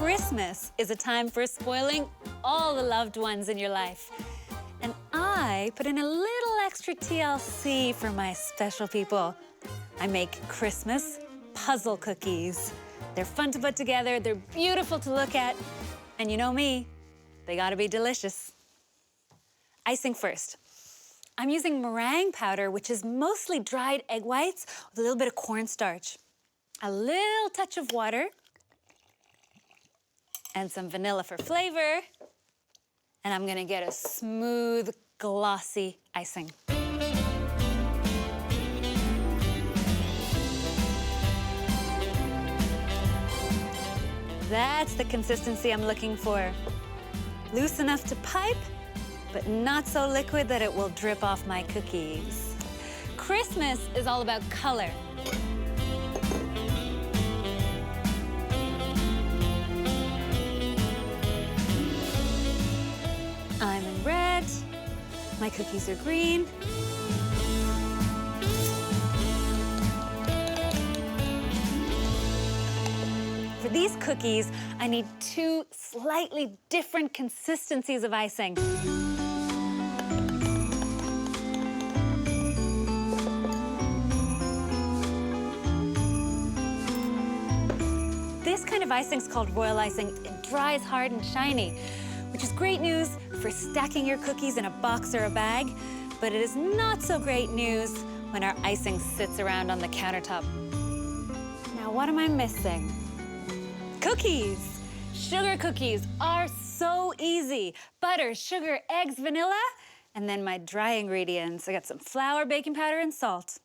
Christmas is a time for spoiling all the loved ones in your life. And I put in a little extra TLC for my special people. I make Christmas puzzle cookies. They're fun to put together, they're beautiful to look at, and you know me, they gotta be delicious. Icing first. I'm using meringue powder, which is mostly dried egg whites with a little bit of cornstarch, a little touch of water, and some vanilla for flavor. And I'm gonna get a smooth, glossy icing. That's the consistency I'm looking for. Loose enough to pipe, but not so liquid that it will drip off my cookies. Christmas is all about color. I'm in red, my cookies are green. For these cookies, I need two slightly different consistencies of icing. This kind of icing is called royal icing. It dries hard and shiny, which is great news for stacking your cookies in a box or a bag, but it is not so great news when our icing sits around on the countertop. Now, what am I missing? Cookies! Sugar cookies are so easy. Butter, sugar, eggs, vanilla, and then my dry ingredients. I got some flour, baking powder, and salt.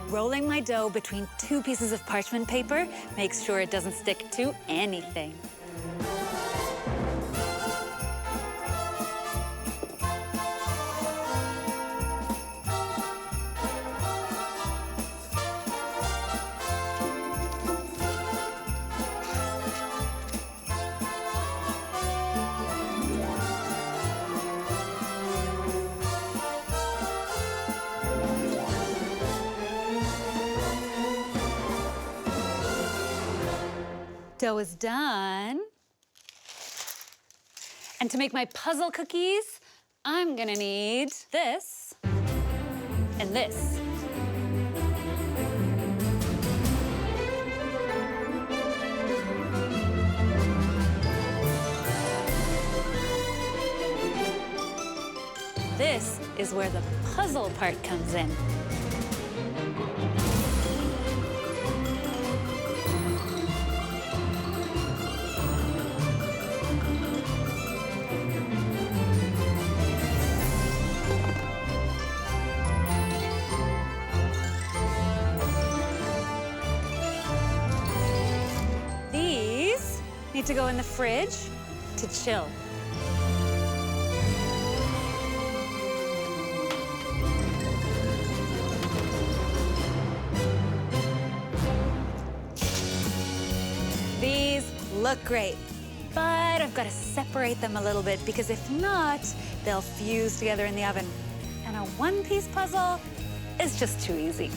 Rolling my dough between two pieces of parchment paper makes sure it doesn't stick to anything. Dough is done. And to make my puzzle cookies, I'm gonna need this and this. This is where the puzzle part comes in. Need to go in the fridge to chill. These look great, but I've got to separate them a little bit because if not, they'll fuse together in the oven. And a one-piece puzzle is just too easy.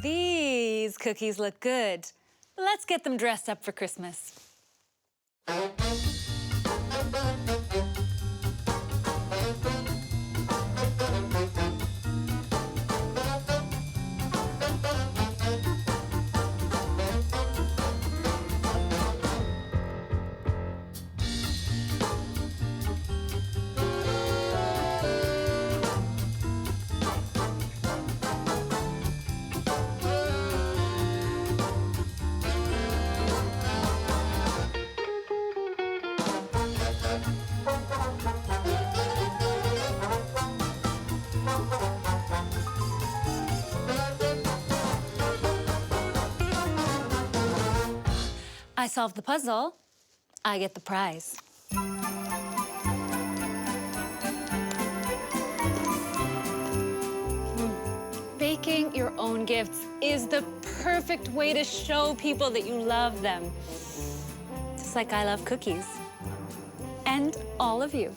These cookies look good. Let's get them dressed up for Christmas. I solve the puzzle, I get the prize. Baking your own gifts is the perfect way to show people that you love them. Just like I love cookies. And all of you.